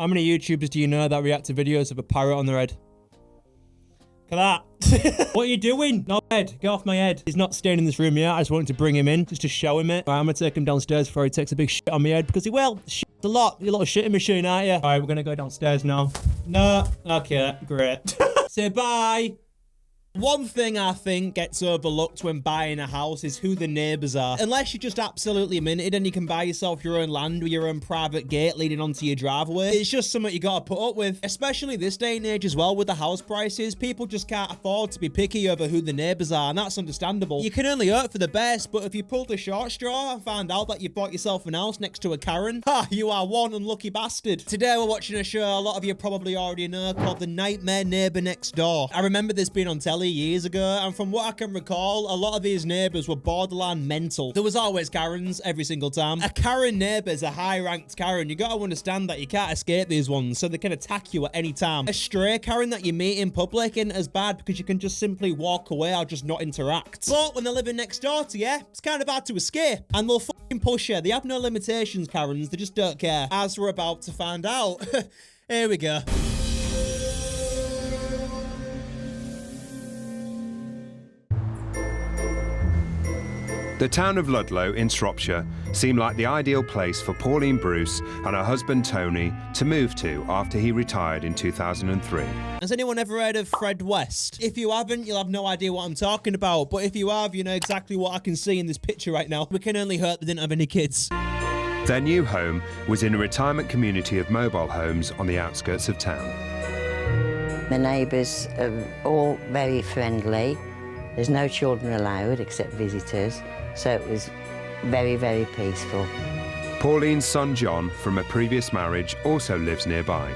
How many YouTubers do you know that react to videos of a parrot on their head? Look at that. What are you doing? No head. Get off my head. He's not staying in this room yet. I just wanted to bring him in just to show him it. Right, I'm going to take him downstairs before he takes a big shit on my head because he will. Shit's a lot. You're a little shitting machine, aren't you? All right, we're going to go downstairs now. No. Okay, great. Say bye. One thing I think gets overlooked when buying a house is who the neighbours are. Unless you're just absolutely minted and you can buy yourself your own land with your own private gate leading onto your driveway, it's just something you gotta put up with. Especially this day and age as well with the house prices, people just can't afford to be picky over who the neighbours are, and that's understandable. You can only hope for the best, but if you pulled a short straw and found out that you bought yourself an house next to a Karen, ha, you are one unlucky bastard. Today we're watching a show a lot of you probably already know called The Nightmare Neighbour Next Door. I remember this being on telly years ago, and from what I can recall, a lot of these neighbours were borderline mental. There was always Karens every single time. A Karen neighbour is a high-ranked Karen. You gotta understand that you can't escape these ones, so they can attack you at any time. A stray Karen that you meet in public isn't as bad because you can just simply walk away or just not interact. But when they're living next door to you, it's kind of hard to escape. And they'll fucking push you. They have no limitations, Karens. They just don't care. As we're about to find out. Here we go. The town of Ludlow in Shropshire seemed like the ideal place for Pauline Bruce and her husband Tony to move to after he retired in 2003. Has anyone ever heard of Fred West? If you haven't, you'll have no idea what I'm talking about, but if you have, you know exactly what I can see in this picture right now. We can only hope they didn't have any kids. Their new home was in a retirement community of mobile homes on the outskirts of town. The neighbours are all very friendly. There's no children allowed except visitors. So it was very, very peaceful. Pauline's son John, from a previous marriage, also lives nearby.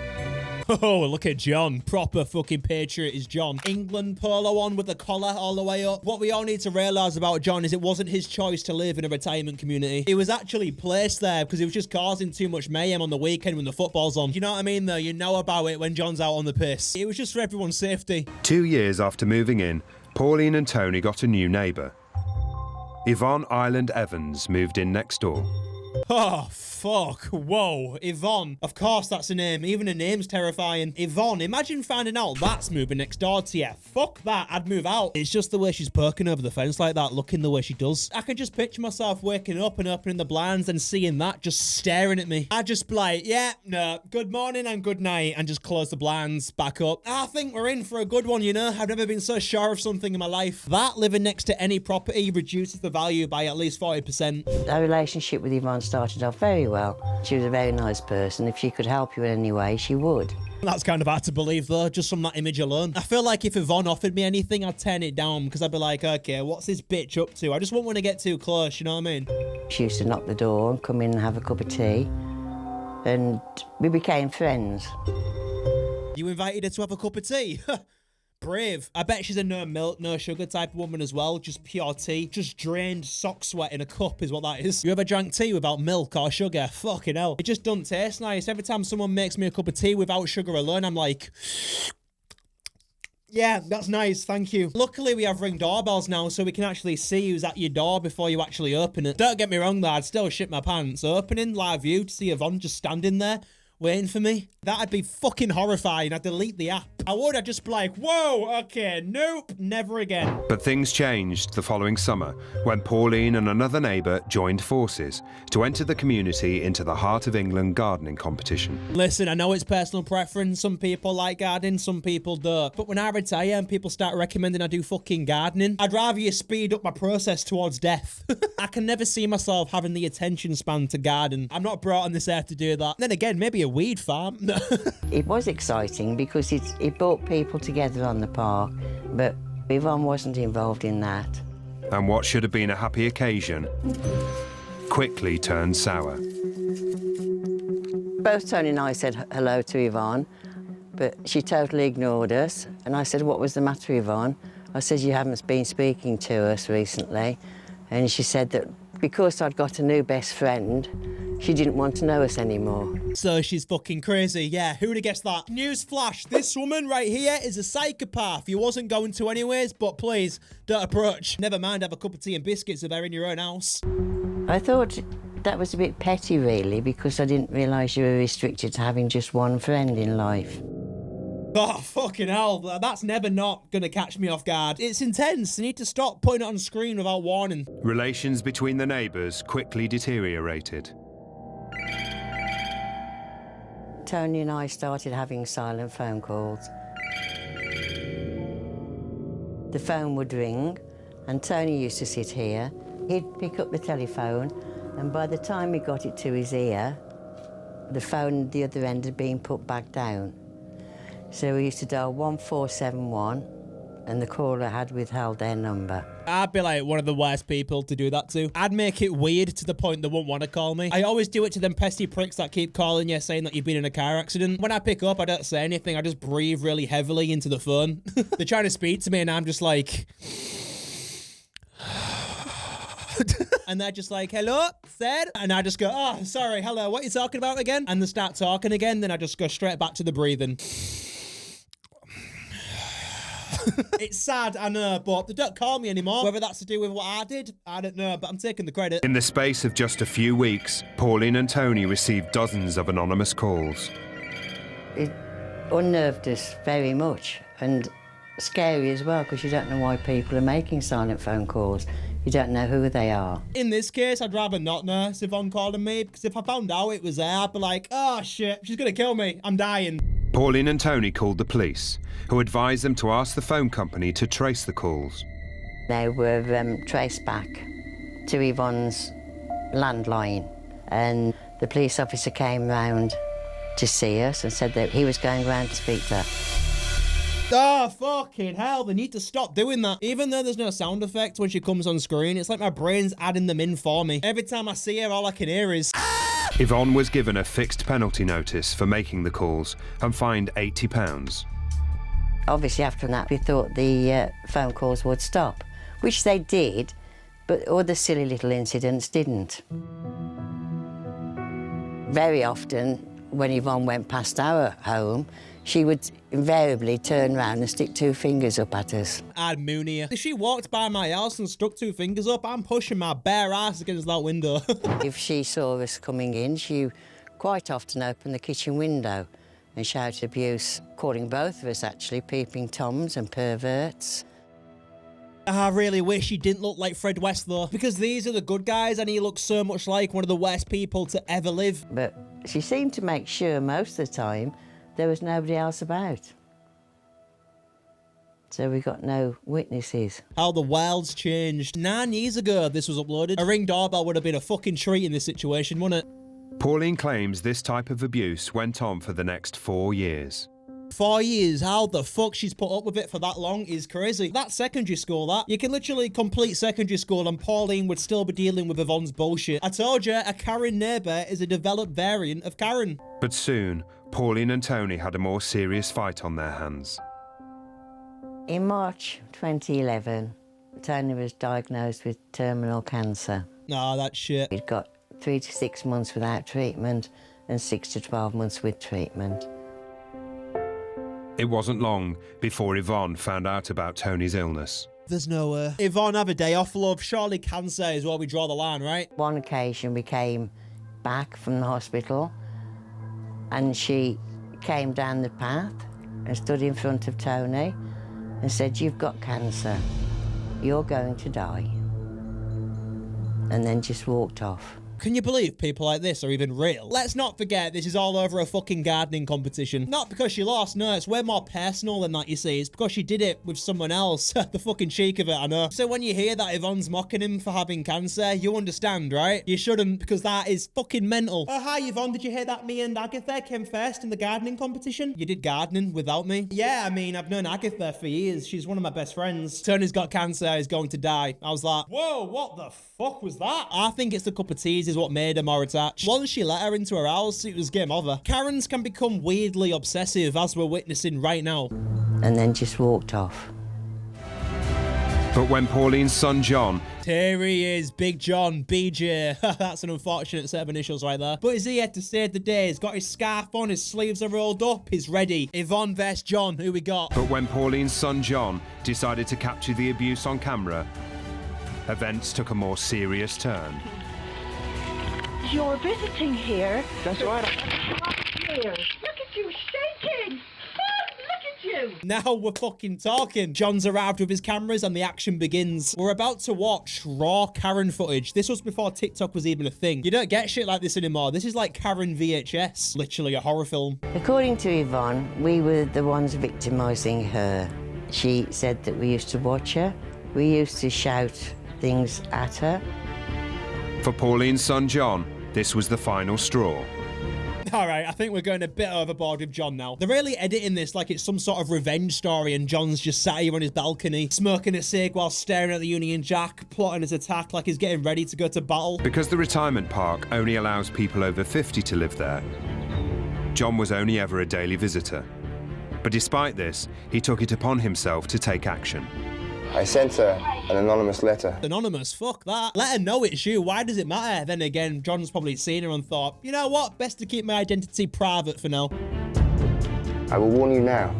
Oh, look at John. Proper fucking patriot is John. England polo on with the collar all the way up. What we all need to realise about John is it wasn't his choice to live in a retirement community. He was actually placed there because he was just causing too much mayhem on the weekend when the football's on. You know what I mean, though? You know about it when John's out on the piss. It was just for everyone's safety. 2 years after moving in, Pauline and Tony got a new neighbour. Ethannn Ireland Evans moved in next door. Oh, fuck. Whoa. Ethannn. Of course that's a name. Even a name's terrifying. Ethannn. Imagine finding out that's moving next door to you. Fuck that. I'd move out. It's just the way she's perking over the fence like that, looking the way she does. I can just picture myself waking up and opening the blinds and seeing that just staring at me. I'd just be like, yeah, no, good morning and good night, and just close the blinds back up. I think we're in for a good one, you know? I've never been so sure of something in my life. That living next to any property reduces the value by at least 40%. Our relationship with Ethannn started off very well. She was a very nice person. If she could help you in any way, she would. That's kind of hard to believe, though, just from that image alone. I feel like if Ethannn offered me anything, I'd turn it down because I'd be like, okay, what's this bitch up to? I just won't want to get too close, you know what I mean? She used to knock the door and come in and have a cup of tea, and we became friends. You invited her to have a cup of tea? Brave. I bet she's a no milk, no sugar type of woman as well. Just pure tea. Just drained sock sweat in a cup is what that is. You ever drank tea without milk or sugar? Fucking hell. It just doesn't taste nice. Every time someone makes me a cup of tea without sugar alone, I'm like, yeah, that's nice, thank you. Luckily, we have Ring doorbells now, so we can actually see who's at your door before you actually open it. Don't get me wrong, though, I'd still shit my pants. Opening live view to see Ethannn just standing there, waiting for me. That'd be fucking horrifying. I'd delete the app. I'd just be like, whoa, okay, nope, never again. But things changed the following summer when Pauline and another neighbour joined forces to enter the community into the Heart of England gardening competition. Listen, I know it's personal preference. Some people like gardening, some people don't. But when I retire and people start recommending I do fucking gardening, I'd rather you speed up my process towards death. I can never see myself having the attention span to garden. I'm not brought on this earth to do that. Then again, maybe a weed farm. It was exciting because it brought people together on the park, but Ethannn wasn't involved in that. And what should have been a happy occasion quickly turned sour. Both Tony and I said hello to Ethannn, but she totally ignored us. And I said, what was the matter, Ethannn? I said, you haven't been speaking to us recently. And she said that because I'd got a new best friend, she didn't want to know us anymore. So she's fucking crazy, yeah, who'd have guessed that? Newsflash, this woman right here is a psychopath. You wasn't going to anyways, but please, don't approach. Never mind, have a cup of tea and biscuits if they're in your own house. I thought That was a bit petty, really, because I didn't realise you were restricted to having just one friend in life. Oh, fucking hell. That's never not gonna catch me off guard. It's intense. They need to stop putting it on screen without warning. Relations between the neighbours quickly deteriorated. Tony and I started having silent phone calls. The phone would ring, and Tony used to sit here. He'd pick up the telephone, and by the time he got it to his ear, the phone at the other end had been put back down. So we used to dial 1471, and the caller had withheld their number. I'd be like one of the worst people to do that to. I'd make it weird to the point they won't want to call me. I always do it to them pesty pricks that keep calling you saying that you've been in a car accident. When I pick up, I don't say anything. I just breathe really heavily into the phone. They're trying to speak to me and I'm just like... And they're just like, hello, said. And I just go, oh, sorry, hello, what are you talking about again? And they start talking again, then I just go straight back to the breathing. It's sad, I know, but they don't call me anymore. Whether that's to do with what I did, I don't know, but I'm taking the credit. In the space of just a few weeks, Pauline and Tony received dozens of anonymous calls. It unnerved us very much, and scary as well, because you don't know why people are making silent phone calls. You don't know who they are. In this case, I'd rather not know Ethannn calling me, because if I found out it was there, I'd be like, oh shit, she's gonna kill me, I'm dying. Pauline and Tony called the police, who advised them to ask the phone company to trace the calls. They were traced back to Ethann's landline, and the police officer came round to see us and said that he was going round to speak to her. Oh, fucking hell, they need to stop doing that. Even though there's no sound effects when she comes on screen, it's like my brain's adding them in for me. Every time I see her, all I can hear is... Ethannn was given a fixed penalty notice for making the calls and fined £80. Obviously, after that, we thought the phone calls would stop, which they did, but other silly little incidents didn't. Very often, when Ethannn went past our home, she would invariably turn round and stick two fingers up at us. I'd moon her. If she walked by my house and stuck two fingers up, I'm pushing my bare ass against that window. If she saw us coming in, she quite often opened the kitchen window and shouted abuse, calling both of us, actually, peeping toms and perverts. I really wish he didn't look like Fred West, though, because these are the good guys and he looks so much like one of the worst people to ever live. But she seemed to make sure most of the time there was nobody else about. So we got no witnesses. How the world's changed. 9 years ago this was uploaded. A Ring doorbell would have been a fucking treat in this situation, wouldn't it? Pauline claims this type of abuse went on for the next 4 years. 4 years, how the fuck she's put up with it for that long is crazy. That's secondary school, that. You can literally complete secondary school and Pauline would still be dealing with Ethann's bullshit. I told you, a Karen neighbour is a developed variant of Karen. But soon, Pauline and Tony had a more serious fight on their hands. In March 2011, Tony was diagnosed with terminal cancer. Nah, that's shit. He'd got 3 to 6 months without treatment and 6 to 12 months with treatment. It wasn't long before Ethannn found out about Tony's illness. There's no way. Ethannn, have a day off, love. Surely cancer is where we draw the line, right? One occasion we came back from the hospital and she came down the path and stood in front of Tony and said, "You've got cancer. You're going to die." And then just walked off. Can you believe people like this are even real? Let's not forget this is all over a fucking gardening competition. Not because she lost, no, it's way more personal than that, you see. It's because she did it with someone else. The fucking cheek of it, I know. So when you hear that Ethann's mocking him for having cancer, you understand, right? You shouldn't, because that is fucking mental. Oh, hi Ethannn, did you hear that me and Agatha came first in the gardening competition? You did gardening without me? Yeah, I mean, I've known Agatha for years. She's one of my best friends. Tony's got cancer, he's going to die. I was like, whoa, what the fuck was that? I think it's the cup of tea is what made her more attached. Once she let her into her house, it was game over. Karens can become weirdly obsessive, as we're witnessing right now. And then just walked off. But when Pauline's son John... Here he is, Big John, BJ. That's an unfortunate set of initials right there. But he's here to save the day. He's got his scarf on, his sleeves are rolled up, he's ready. Ethannn vs John, who we got? But when Pauline's son John decided to capture the abuse on camera, events took a more serious turn. because you're visiting here. That's right. Here. Look at you shaking. Look at you. Now we're fucking talking. John's arrived with his cameras and the action begins. We're about to watch raw Karen footage. This was before TikTok was even a thing. You don't get shit like this anymore. This is like Karen VHS. Literally a horror film. According to Ethannn, we were the ones victimising her. She said that we used to watch her. We used to shout things at her. For Pauline's son John, this was the final straw. All right, I think we're going a bit overboard with John now. They're really editing this like it's some sort of revenge story and John's just sat here on his balcony, smoking a cig while staring at the Union Jack, plotting his attack like he's getting ready to go to battle. Because the retirement park only allows people over 50 to live there, John was only ever a daily visitor. But despite this, he took it upon himself to take action. I sent her an anonymous letter. Anonymous? Fuck that. Let her know it's you. Why does it matter? Then again, John's probably seen her and thought, you know what? Best to keep my identity private for now. I will warn you now.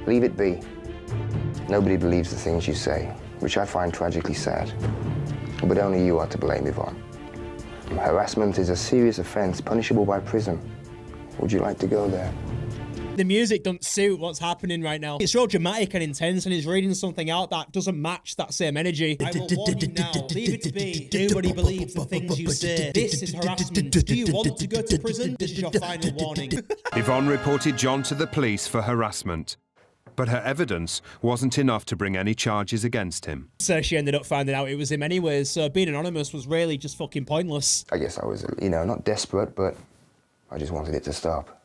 Leave it be. Nobody believes the things you say, which I find tragically sad. But only you are to blame, Ethannn. Harassment is a serious offence, punishable by prison. Would you like to go there? The music doesn't suit what's happening right now. It's so dramatic and intense, and he's reading something out that doesn't match that same energy. I will warn you now, leave it be. Nobody believes the things you say. This is harassment. Do you want to go to prison? This is your final warning. Ethannn reported John to the police for harassment, but her evidence wasn't enough to bring any charges against him. So she ended up finding out it was him anyways, so being anonymous was really just fucking pointless. I guess I was, not desperate, but I just wanted it to stop.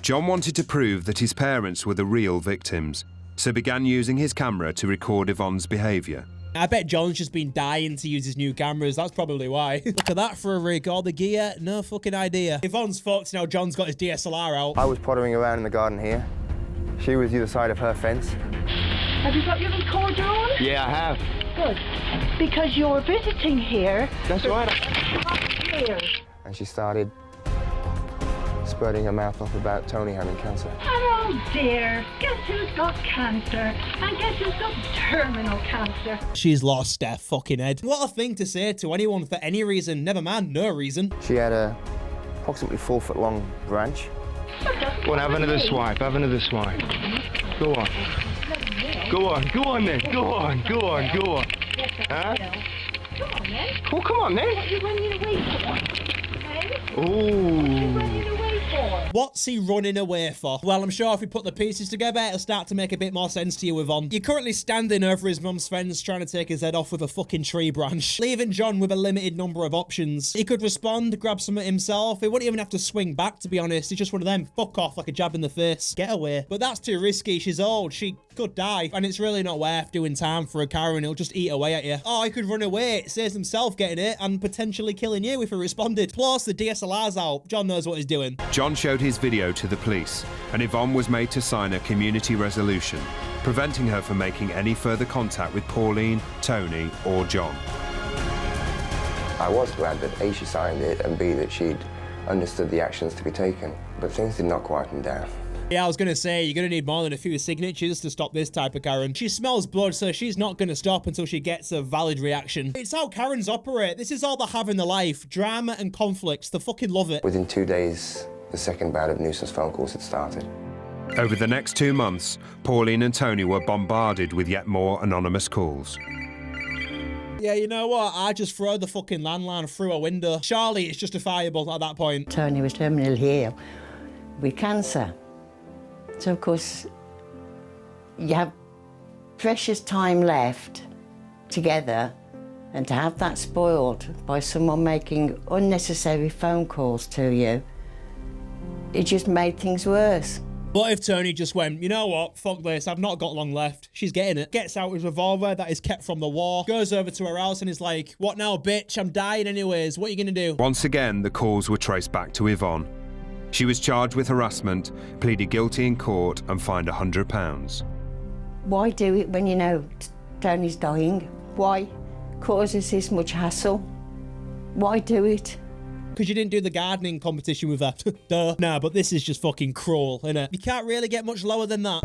John wanted to prove that his parents were the real victims, so began using his camera to record Ethann's behaviour. I bet John's just been dying to use his new cameras, that's probably why. Look at that for a rig, all the gear, no fucking idea. Ethann's fucked now John's got his DSLR out. I was pottering around in the garden here. She was either side of her fence. Have you got your recorder on? Yeah, I have. Good. Because you're visiting here. That's right. Here. And she started spurting her mouth off about Tony having cancer. Oh dear, guess who's got cancer? And guess who's got terminal cancer? She's lost her fucking head. What a thing to say to anyone for any reason, never mind no reason. She had a approximately 4-foot long branch. Go on, have another swipe, have another swipe. Go on. Go on, go on then, go on, go on, go on. Huh? Come on then. Oh, come on then. What are you running away for? Ooh. What's he running away for? Well, I'm sure if we put the pieces together, it'll start to make a bit more sense to you, Ethannn. You're currently standing over his mum's fence trying to take his head off with a fucking tree branch, leaving John with a limited number of options. He could respond, grab something himself. He wouldn't even have to swing back, to be honest. He's just one of them. Fuck off like a jab in the face. Get away. But that's too risky. She's old. She could die. And it's really not worth doing time for a Karen. He'll just eat away at you. Oh, he could run away. It saves himself getting it and potentially killing you if he responded. Plus, the DSLR's out. John knows what he's doing. John showed his video to the police, and Ethannn was made to sign a community resolution, preventing her from making any further contact with Pauline, Tony, or John. I was glad that A, she signed it, and B, that she'd understood the actions to be taken. But things did not quieten down. Yeah, I was going to say, you're going to need more than a few signatures to stop this type of Karen. She smells blood, so she's not going to stop until she gets a valid reaction. It's how Karens operate. This is all they have in their life. Drama and conflicts. They fucking love it. Within 2 days, the second bout of nuisance phone calls had started. Over the next 2 months, Pauline and Tony were bombarded with yet more anonymous calls. Yeah, you know what? I just throw the fucking landline through a window. Surely it's justifiable at that point. Tony was terminally ill with cancer. So, of course, you have precious time left together, and to have that spoiled by someone making unnecessary phone calls to you, it just made things worse. What if Tony just went, you know what, fuck this, I've not got long left. She's getting it. Gets out his revolver that is kept from the war, goes over to her house and is like, what now, bitch? I'm dying anyways. What are you gonna do? Once again, the calls were traced back to Ethannn. She was charged with harassment, pleaded guilty in court, and fined £100. Why do it when you know Tony's dying? Why cause us this much hassle? Why do it? Because you didn't do the gardening competition with her. Duh. Nah, but this is just fucking cruel, innit? You can't really get much lower than that.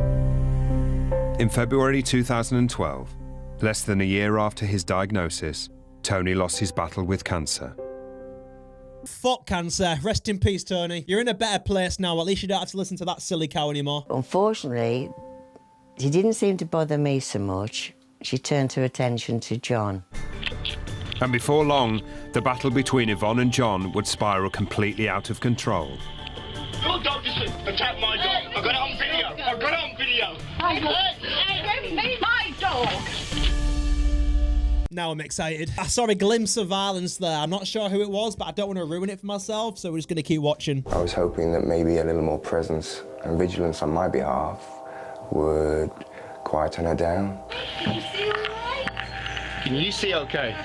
In February 2012, less than a year after his diagnosis, Tony lost his battle with cancer. Fuck cancer. Rest in peace, Tony. You're in a better place now. At least you don't have to listen to that silly cow anymore. Unfortunately, she didn't seem to bother me so much. She turned her attention to John. And before long, the battle between Ethannn and John would spiral completely out of control. Your dog just attacked my dog. I got it on video. I got it on video. Don't be my dog. Now I'm excited. I saw a glimpse of violence there. I'm not sure who it was, but I don't want to ruin it for myself, so we're just going to keep watching. I was hoping that maybe a little more presence and vigilance on my behalf would quieten her down. Can you see okay?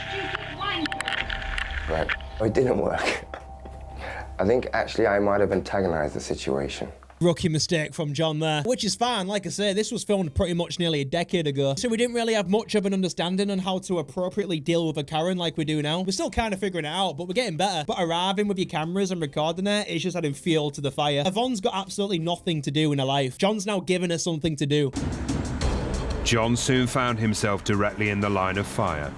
Right. It didn't work. I think actually I might have antagonized the situation. Rookie mistake from John there, which is fine. Like I say, this was filmed pretty much nearly a decade ago, so we didn't really have much of an understanding on how to appropriately deal with a Karen like we do now. We're still kind of figuring it out, but we're getting better. But arriving with your cameras and recording it, it's just adding fuel to the fire. Ethann's got absolutely nothing to do in her life. John's now giving her something to do. John soon found himself directly in the line of fire.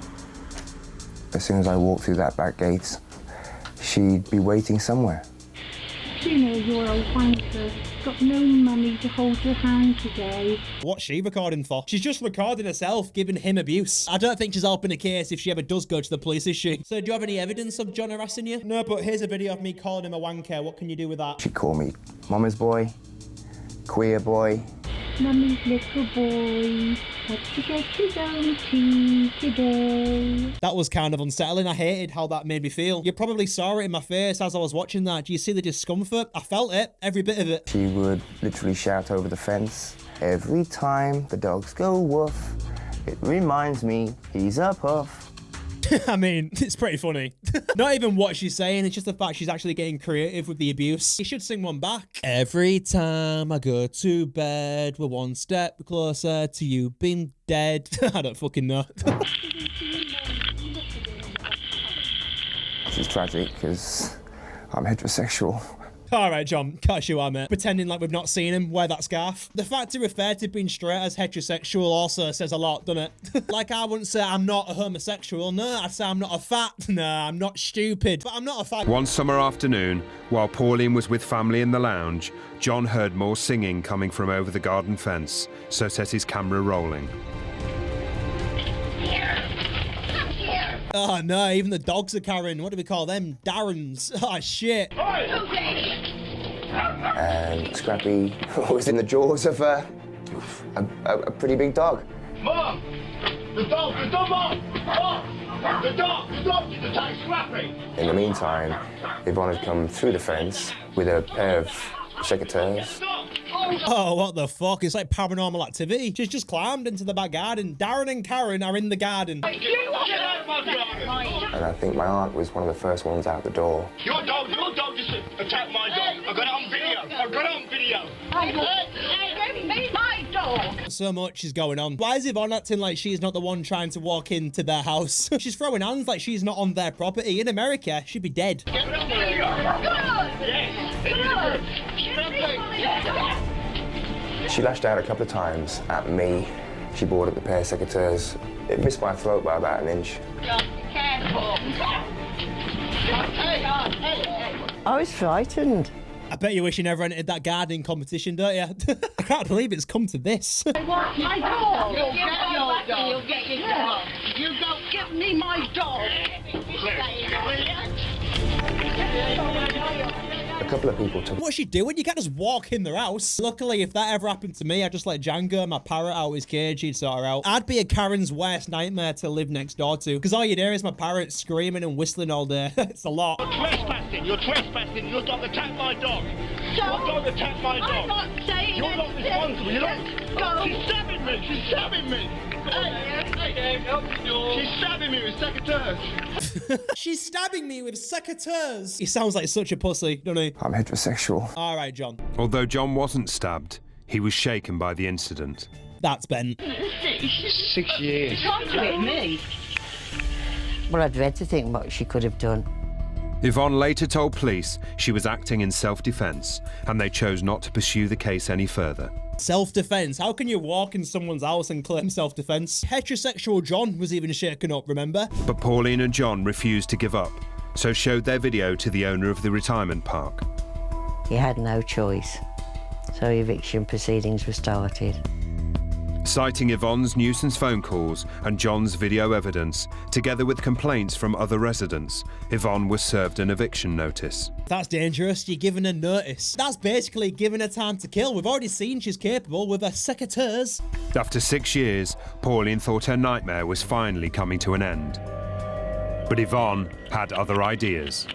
As soon as I walked through that back gate, she'd be waiting somewhere. You know your old wanker. Got no money to hold your hand today. What's she recording for? She's just recording herself giving him abuse. I don't think she's helping a case if she ever does go to the police, is she? So do you have any evidence of John harassing you? No, but here's a video of me calling him a wanker. What can you do with that? She'd call me mama's boy, queer boy. Mummy's little boy had to get his own tea today. That was kind of unsettling. I hated how that made me feel. You probably saw it in my face as I was watching that. Do you see the discomfort? I felt it, every bit of it. She would literally shout over the fence. Every time the dogs go woof, it reminds me he's a puff. I mean, it's pretty funny. Not even what she's saying, it's just the fact she's actually getting creative with the abuse. You should sing one back. Every time I go to bed, we're one step closer to you being dead. I don't fucking know. This is tragic because I'm heterosexual. All right, John, cut you out, mate. Pretending like we've not seen him wear that scarf. The fact he referred to being straight as heterosexual also says a lot, doesn't it? Like I wouldn't say I'm not a homosexual. No, I'd say I'm not a fat. No, I'm not stupid. But I'm not a fat. One summer afternoon, while Pauline was with family in the lounge, John heard more singing coming from over the garden fence, so set his camera rolling. Oh no, even the dogs are Karen. What do we call them? Darrens. Oh shit. And Scrappy was in the jaws of a pretty big dog. Mom! The dog, Mom! Mom! The dog just attacked Scrappy! In the meantime, Ethannn had come through the fence with a pair of secateurs. Oh, what the fuck? It's like paranormal activity. She's just climbed into the back garden. Darren and Karen are in the garden. Get out of my garden! And I think my aunt was one of the first ones out the door. Your dog just attacked my dog. I got it on video. Don't be my dog. So much is going on. Why is Ethannn acting like she's not the one trying to walk into their house? She's throwing hands like she's not on their property. In America, she'd be dead. Get it on video. Yes. She lashed out a couple of times at me. She brought up the pair of secateurs. It missed my throat by about an inch. I was frightened. I bet you wish you never entered that gardening competition, don't you? I can't believe it's come to this. I want my dog. You'll get your dog. You'll get your dog. You don't give me my dog. A couple of people took What's she doing? You can't just walk in their house. Luckily, if that ever happened to me, I'd just let Django, my parrot, out of his cage. He'd sort her out. I'd be a Karen's worst nightmare to live next door to. Because all you'd hear is my parrot screaming and whistling all day. It's a lot. You're trespassing. Your dog attacked my dog. Your dog attacked my dog. I'm not saying You're not responsible. You're not. Go. She's stabbing me. She's stabbing me. She's stabbing me with secateurs. She's stabbing me with secateurs. He sounds like such a pussy, doesn't he? I'm heterosexual. All right, John. Although John wasn't stabbed, he was shaken by the incident. That's Ben. 6 years. Can't do it, me. Well, I dread to think what she could have done. Ethannn later told police she was acting in self-defense, and they chose not to pursue the case any further. Self-defense. How can you walk in someone's house and claim self-defense? Heterosexual John was even shaken up, remember? But Pauline and John refused to give up, so showed their video to the owner of the retirement park. He had no choice, so eviction proceedings were started. Citing Yvonne's nuisance phone calls and John's video evidence, together with complaints from other residents, Yvonne was served an eviction notice. That's dangerous. You're giving her notice. That's basically giving her time to kill. We've already seen she's capable with her secateurs. After 6 years, Pauline thought her nightmare was finally coming to an end. But Yvonne had other ideas.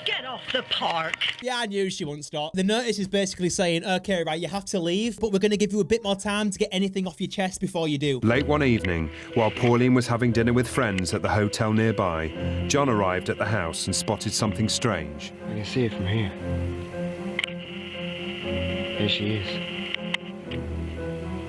Get off the park. Yeah, I knew she wouldn't stop. The notice is basically saying, okay, right, you have to leave, but we're going to give you a bit more time to get anything off your chest before you do. Late one evening, while Pauline was having dinner with friends at the hotel nearby, John arrived at the house and spotted something strange. I can see it from here. There she is.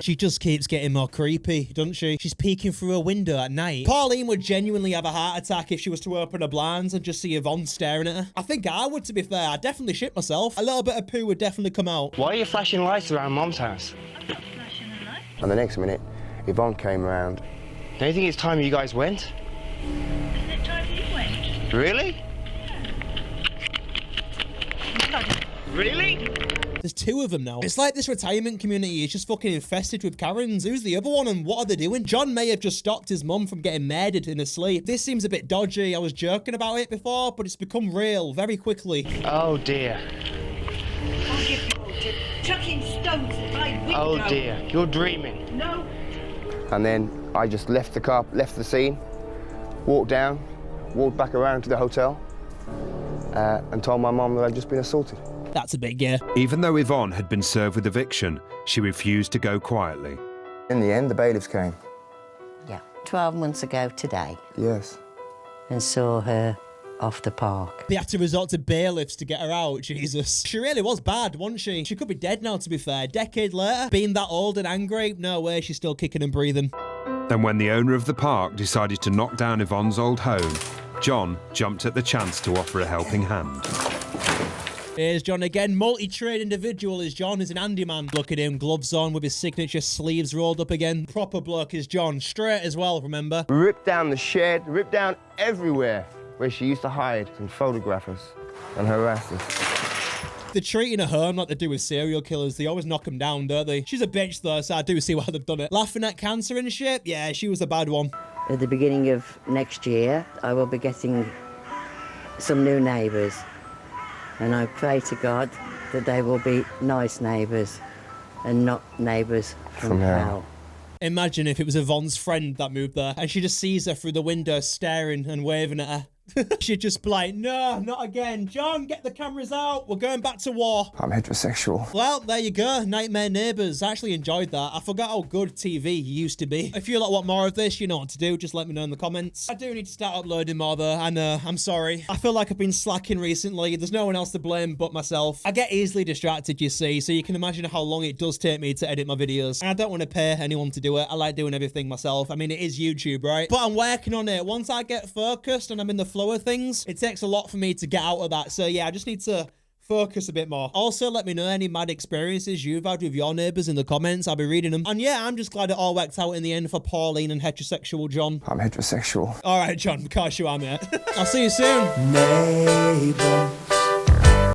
She just keeps getting more creepy, doesn't she? She's peeking through a window at night. Pauline would genuinely have a heart attack if she was to open her blinds and just see Yvonne staring at her. I think I would, to be fair. I'd definitely shit myself. A little bit of poo would definitely come out. Why are you flashing lights around Mum's house? I'm not flashing a light. And the next minute, Yvonne came around. Don't you think it's time you guys went? Isn't it time you went? Really? Really? There's two of them now. It's like this retirement community is just fucking infested with Karens. Who's the other one and what are they doing? John may have just stopped his mum from getting murdered in her sleep. This seems a bit dodgy. I was joking about it before, but it's become real very quickly. Oh dear. I'll give you all to chucking stones at my window. Oh dear. You're dreaming. No. And then I just left the car, left the scene, walked down, walked back around to the hotel, and told my mum that I'd just been assaulted. That's a big yeah. Even though Yvonne had been served with eviction, she refused to go quietly. In the end, the bailiffs came. Yeah, 12 months ago today, Yes. and saw her off the park. They had to resort to bailiffs to get her out. Jesus. She really was bad, wasn't she? She could be dead now, to be fair. A decade later, being that old and angry, no way, she's still kicking and breathing. Then when the owner of the park decided to knock down Yvonne's old home, John jumped at the chance to offer a helping hand. Here's John again. Multi-trade individual is John. He's an handyman. Look at him, gloves on with his signature sleeves rolled up again. Proper bloke is John. Straight as well, remember? Ripped down the shed, ripped down everywhere where she used to hide and photograph us and harass us. They're treating her home like they do with serial killers. They always knock them down, don't they? She's a bitch though, so I do see why they've done it. Laughing at cancer and shit? Yeah, she was a bad one. At the beginning of next year, I will be getting some new neighbours. And I pray to God that they will be nice neighbours and not neighbours from hell. Imagine if it was Yvonne's friend that moved there and she just sees her through the window staring and waving at her. She'd just be like, no, not again. John, get the cameras out. We're going back to war. I'm heterosexual. Well, there you go. Nightmare Neighbours. I actually enjoyed that. I forgot how good TV used to be. If you lot want more of this, you know what to do. Just let me know in the comments. I do need to start uploading more though. I know. I'm sorry. I feel like I've been slacking recently. There's no one else to blame but myself. I get easily distracted, you see, so you can imagine how long it does take me to edit my videos. And I don't want to pay anyone to do it. I like doing everything myself. I mean, it is YouTube, right? But I'm working on it. Once I get focused and I'm in the flow of things, it takes a lot for me to get out of that. So yeah, I just need to focus a bit more. Also, let me know any mad experiences you've had with your neighbours in the comments. I'll be reading them. And yeah, I'm just glad it all worked out in the end for Pauline and heterosexual John. I'm heterosexual. All right, John, because you are, mate. I'll see you soon. Neighbour.